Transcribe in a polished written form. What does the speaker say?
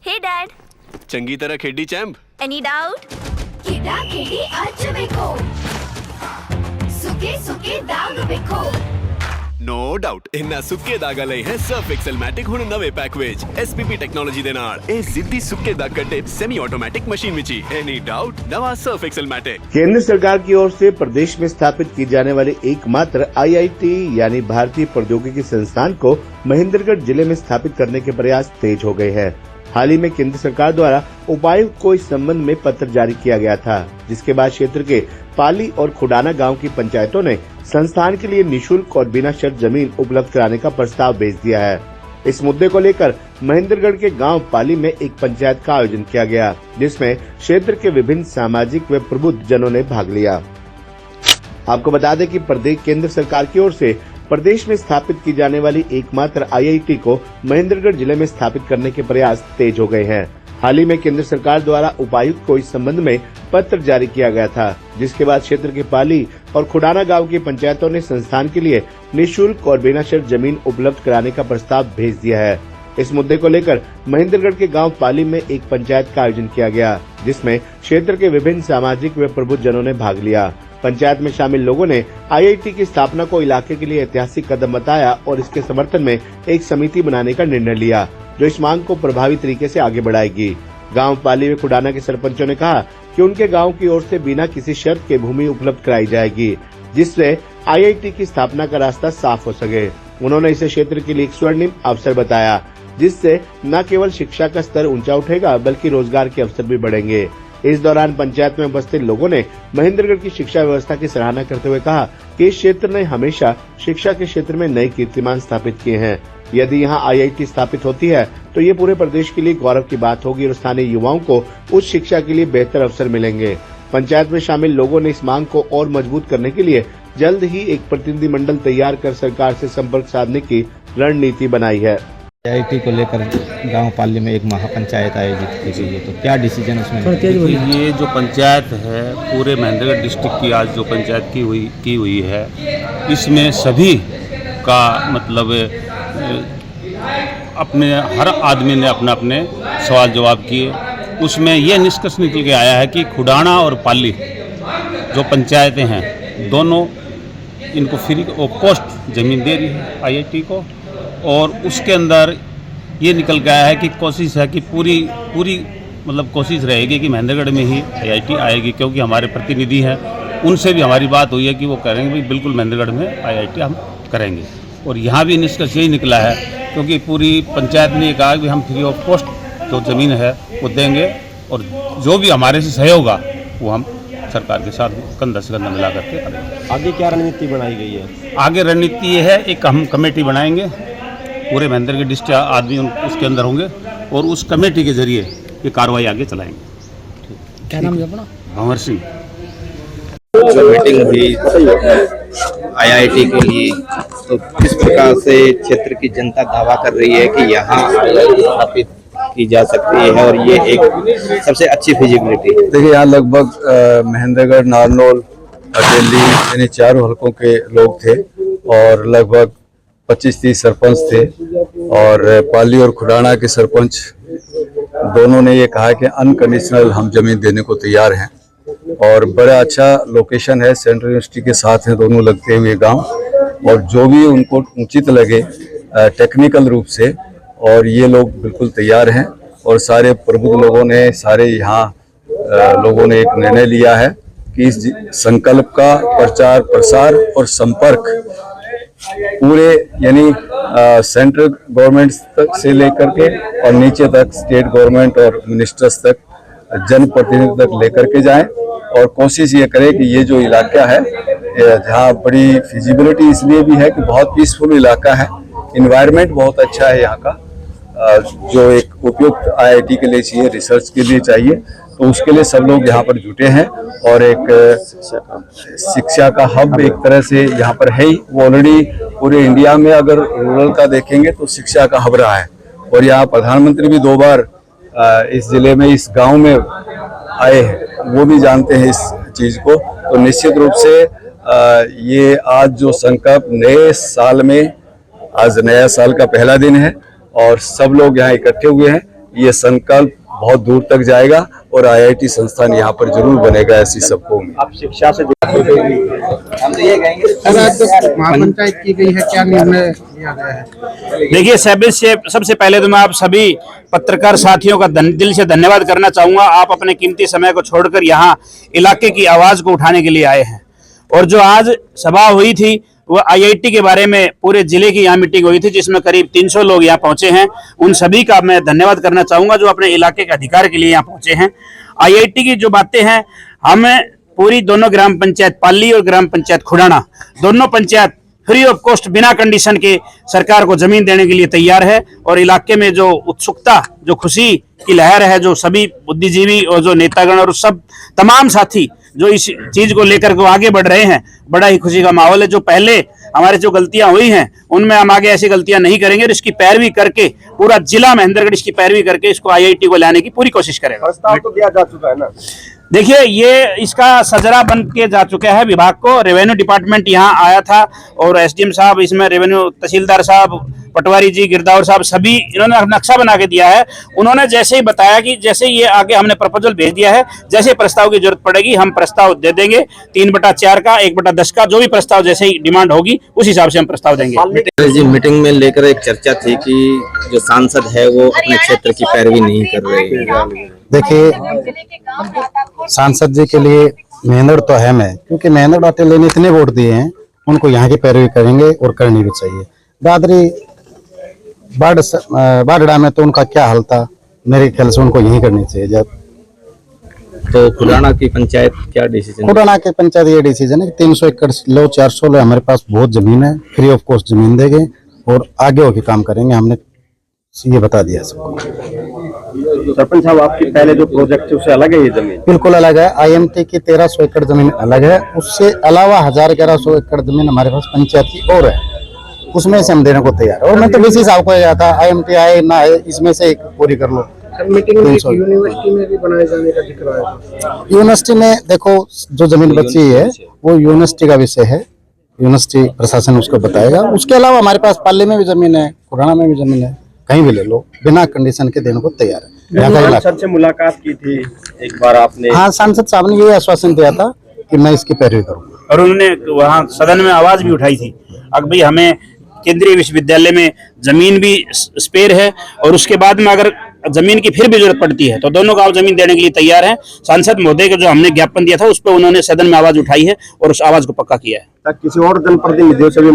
Hey Dad. चंगी तरह खेडी चैंप। Any doubt? ಕಿಡಾ ಕಿಡಿ ಹಚ್ಚಬೇಕು ಸುಕೆ ಸುಕೆ ದಾಗ ಬೇಕು नो डाउट इन्ना सुक्के दाग लई है सर्फ एक्सेल मैटिक हुण नवे पैक विच एसपीपी टेक्नोलॉजी दे नाल ए जिद्दी सुक्के दाग कटे semi automatic machine which any doubt नवा सर्फ एक्सेल मैटिक। केंद्र सरकार की ओर से प्रदेश में स्थापित की जाने वाले एकमात्र आईआईटी यानी भारतीय प्रौद्योगिकी संस्थान को महेंद्रगढ़ जिले में स्थापित करने के प्रयास तेज हो गए हैं। हाल ही में केंद्र सरकार द्वारा उपायुक्त को इस संबंध में पत्र जारी किया गया था, जिसके बाद क्षेत्र के पाली और खुडाना गांव की पंचायतों ने संस्थान के लिए निशुल्क और बिना शर्त जमीन उपलब्ध कराने का प्रस्ताव भेज दिया है। इस मुद्दे को लेकर महेंद्रगढ़ के गांव पाली में एक पंचायत का आयोजन किया गया, जिसमें क्षेत्र के विभिन्न सामाजिक व प्रबुद्ध जनों ने भाग लिया। आपको बता दें कि प्रदेश केंद्र सरकार की ओर से प्रदेश में स्थापित की जाने वाली एकमात्र आईआईटी को महेंद्रगढ़ जिले में स्थापित करने के प्रयास तेज हो गए हैं। हाल ही में केंद्र सरकार द्वारा उपायुक्त को इस संबंध में पत्र जारी किया गया था, जिसके बाद क्षेत्र के पाली और खुडाना गांव की पंचायतों ने संस्थान के लिए निःशुल्क और बिना शर्त जमीन उपलब्ध कराने का प्रस्ताव भेज दिया है। इस मुद्दे को लेकर महेंद्रगढ़ के गांव पाली में एक पंचायत का आयोजन किया गया, जिसमें क्षेत्र के विभिन्न सामाजिक व प्रबुद्ध जनों ने भाग लिया। पंचायत में शामिल लोगों ने आईआईटी की स्थापना को इलाके के लिए ऐतिहासिक कदम बताया और इसके समर्थन में एक समिति बनाने का निर्णय लिया, जो इस मांग को प्रभावी तरीके से आगे बढ़ाएगी। गांव पाली व खुडाना के सरपंचों ने कहा कि उनके गांव की ओर से बिना किसी शर्त के भूमि उपलब्ध कराई जाएगी, जिससे आईआईटी की स्थापना का रास्ता साफ हो सके। उन्होंने इसे क्षेत्र के लिए एक स्वर्णिम अवसर बताया, जिससे न केवल शिक्षा का स्तर ऊंचा उठेगा बल्कि रोजगार के अवसर भी बढ़ेंगे। इस दौरान पंचायत में उपस्थित लोगों ने महेंद्रगढ़ की शिक्षा व्यवस्था की सराहना करते हुए कहा कि इस क्षेत्र ने हमेशा शिक्षा के क्षेत्र में नए कीर्तिमान स्थापित किए हैं। यदि यहाँ आईआईटी स्थापित होती है तो ये पूरे प्रदेश के लिए गौरव की बात होगी और स्थानीय युवाओं को उच्च शिक्षा के लिए बेहतर अवसर मिलेंगे। पंचायत में शामिल लोगों ने इस मांग को और मजबूत करने के लिए जल्द ही एक प्रतिनिधिमंडल तैयार कर सरकार से संपर्क साधने की रणनीति बनाई है। आईआईटी को लेकर गांव पाली में एक महापंचायत आयोजित की गई है, तो क्या डिसीजन उसमें? ये जो पंचायत है पूरे महेंद्रगढ़ डिस्ट्रिक्ट की आज जो पंचायत की हुई है, इसमें सभी का मतलब अपने हर आदमी ने अपने सवाल जवाब किए। उसमें ये निष्कर्ष निकल के आया है कि खुडाना और पाली जो पंचायतें हैं दोनों इनको फ्री ऑफ कॉस्ट ज़मीन दे रही है आईआईटी को, और उसके अंदर ये निकल के आया है कि कोशिश है कि पूरी मतलब कोशिश रहेगी कि महेंद्रगढ़ में ही आईआईटी आएगी, क्योंकि हमारे प्रतिनिधि हैं उनसे भी हमारी बात हुई है कि वो करेंगे भी बिल्कुल महेंद्रगढ़ में आईआईटी हम करेंगे। और यहाँ भी निष्कर्ष यही निकला है, क्योंकि पूरी पंचायत ने कहा कि हम फ्री ऑफ कॉस्ट जो ज़मीन है वो देंगे और जो भी हमारे से सहयोग होगा वो हम सरकार के साथ कंधा से कंधा मिला करके करेंगे। आगे क्या रणनीति बनाई गई है? आगे रणनीति ये है, एक हम कमेटी बनाएंगे, पूरे महेंद्रगढ़ डिस्ट्रिक्ट आदमी उसके अंदर होंगे और उस कमेटी के जरिए ये कार्रवाई आगे चलाएंगे। क्या नाम है अपना? भंवर सिंह। जो मीटिंग हुई आईआईटी के लिए, तो किस प्रकार से क्षेत्र की जनता दावा कर रही है कि यहाँ आईआईटी स्थापित की जा सकती है और ये एक सबसे अच्छी फिजिबिलिटी है? देखिए, यहाँ लगभग महेंद्रगढ़, नारनौल, दिल्ली यानी चारों हलकों के लोग थे और लगभग 25-30 सरपंच थे और पाली और खुडाना के सरपंच दोनों ने ये कहा कि अनकंडीशनल हम जमीन देने को तैयार हैं और बड़ा अच्छा लोकेशन है, सेंट्रल यूनिवर्सिटी के साथ हैं दोनों लगते हुए गांव, और जो भी उनको उचित लगे टेक्निकल रूप से, और ये लोग बिल्कुल तैयार हैं। और सारे प्रबुद्ध लोगों ने, सारे यहाँ लोगों ने एक निर्णय लिया है कि इस संकल्प का प्रचार प्रसार और संपर्क पूरे यानी सेंट्रल गवर्नमेंट तक से लेकर के और नीचे तक स्टेट गवर्नमेंट और मिनिस्टर्स तक, जनप्रतिनिधि तक लेकर के जाएं और कोशिश ये करें कि ये जो इलाका है जहाँ बड़ी फिजिबिलिटी इसलिए भी है कि बहुत पीसफुल इलाका है, इन्वायरमेंट बहुत अच्छा है यहाँ का, जो एक उपयुक्त आईआईटी के लिए चाहिए, रिसर्च के लिए चाहिए, तो उसके लिए सब लोग यहाँ पर जुटे हैं और एक शिक्षा का हब एक तरह से यहाँ पर है ही। वो ऑलरेडी पूरे इंडिया में अगर रूरल का देखेंगे तो शिक्षा का हब रहा है, और यहाँ प्रधानमंत्री भी 2 बार इस जिले में, इस गांव में आए हैं, वो भी जानते हैं इस चीज को। तो निश्चित रूप से ये आज जो संकल्प नए साल में, आज नया साल का पहला दिन है और सब लोग यहाँ इकट्ठे हुए हैं, ये संकल्प बहुत दूर तक जाएगा और IIT संस्थान यहाँ पर जरूर बनेगा, ऐसी सबको आप शिक्षा से महापंचायत की गई है, क्या निर्णय लिया गया है? देखिए, सबसे पहले तो मैं आप सभी पत्रकार साथियों का दिल से धन्यवाद करना चाहूंगा। आप अपने कीमती समय को छोड़कर यहाँ इलाके की आवाज को उठाने के लिए आए हैं। और जो आज सभा हुई थी वो IIT के बारे में पूरे जिले की यहाँ मीटिंग हुई थी, जिसमें करीब 300 लोग यहाँ पहुंचे हैं। उन सभी का मैं धन्यवाद करना चाहूंगा जो अपने इलाके के अधिकार के लिए यहाँ पहुंचे हैं। IIT की जो बातें हैं, हम पूरी दोनों ग्राम पंचायत पाली और ग्राम पंचायत खुडाना, दोनों पंचायत फ्री ऑफ कॉस्ट बिना कंडीशन के सरकार को जमीन देने के लिए तैयार है। और इलाके में जो उत्सुकता, जो खुशी की लहर है, जो सभी बुद्धिजीवी और जो नेतागण और सब तमाम साथी जो इस चीज को लेकर के आगे बढ़ रहे हैं, बड़ा ही खुशी का माहौल है। जो पहले हमारे जो गलतियां हुई हैं उनमें हम आगे ऐसी गलतियां नहीं करेंगे और इसकी पैरवी करके पूरा जिला महेंद्रगढ़ इसकी पैरवी करके इसको IIT को लाने की पूरी कोशिश करेगा। प्रस्ताव तो दिया जा चुका है ना? देखिए, ये इसका सजरा बन के जा चुका है विभाग को। रेवेन्यू डिपार्टमेंट यहाँ आया था और SDM साहब, इसमें रेवेन्यू तहसीलदार साहब, पटवारी जी, गिरदावर साहब, सभी इन्होंने नक्शा बना के दिया है। उन्होंने जैसे ही बताया कि जैसे ये आगे हमने प्रपोजल भेज दिया है, जैसे प्रस्ताव की जरूरत पड़ेगी हम प्रस्ताव दे देंगे। 3/4 का, 1/10 का, जो भी प्रस्ताव जैसे ही डिमांड होगी उस हिसाब से हम प्रस्ताव देंगे। जी, मीटिंग में लेकर एक चर्चा थी कि जो सांसद है वो अपने क्षेत्र की पैरवी नहीं कर रहे हैं। देखिए, सांसद जी के लिए मेहनत तो है मैं, क्योंकि मेहनत अटेल ने इतने वोट दिए हैं, उनको यहाँ की पैरवी करेंगे और करनी भी चाहिए। दादरी बाडड़ा में तो उनका क्या हाल था, मेरे ख्याल से उनको यही करनी चाहिए। जब तो खुडाना की पंचायत क्या डिसीजन? खुडाना की पंचायत ये डिसीजन है कि 300 एकड़ लो, 400 लो, हमारे पास बहुत जमीन है, फ्री ऑफ कॉस्ट जमीन देंगे और आगे होके काम करेंगे। हमने ये बता दिया सबको। सरपंच साहब, आपकी पहले जो प्रोजेक्ट है उससे अलग है ये जमीन? बिल्कुल अलग है। IMT की 1300 एकड़ जमीन अलग है, उससे अलावा 1100 एकड़ जमीन हमारे पास पंचायत की और है, उसमें से हम देने को तैयार है। और मैं तो डीसी साहब को गया था, IMT आए ना आए, इसमें से एक पूरी कर लो। मीटिंग में यूनिवर्सिटी में भी बनाए जाने का जिक्र आया। यूनिवर्सिटी में देखो, जो जमीन बची है वो यूनिवर्सिटी का विषय है, यूनिवर्सिटी प्रशासन उसको बताएगा। उसके अलावा हमारे पास पाली में भी जमीन है, खुडाना में भी जमीन है, कहीं भी ले लो, बिना कंडीशन के देने को तैयार है। सांसद से मुलाकात की थी एक बार आपने? हाँ, सांसद साहब ने ये आश्वासन दिया था कि मैं इसकी पैरवी करूंगा। और उन्होंने वहाँ सदन में आवाज भी उठाई थी, अब भाई हमें केंद्रीय विश्वविद्यालय में जमीन भी स्पेयर है और उसके बाद में अगर जमीन की फिर भी जरूरत पड़ती है तो दोनों को आप जमीन देने के लिए तैयार हैं। सांसद महोदय का जो हमने ज्ञापन दिया था उस पर उन्होंने सदन में आवाज उठाई है और उस आवाज को पक्का किया है। किसी और जनप्रतिनिधियों से भी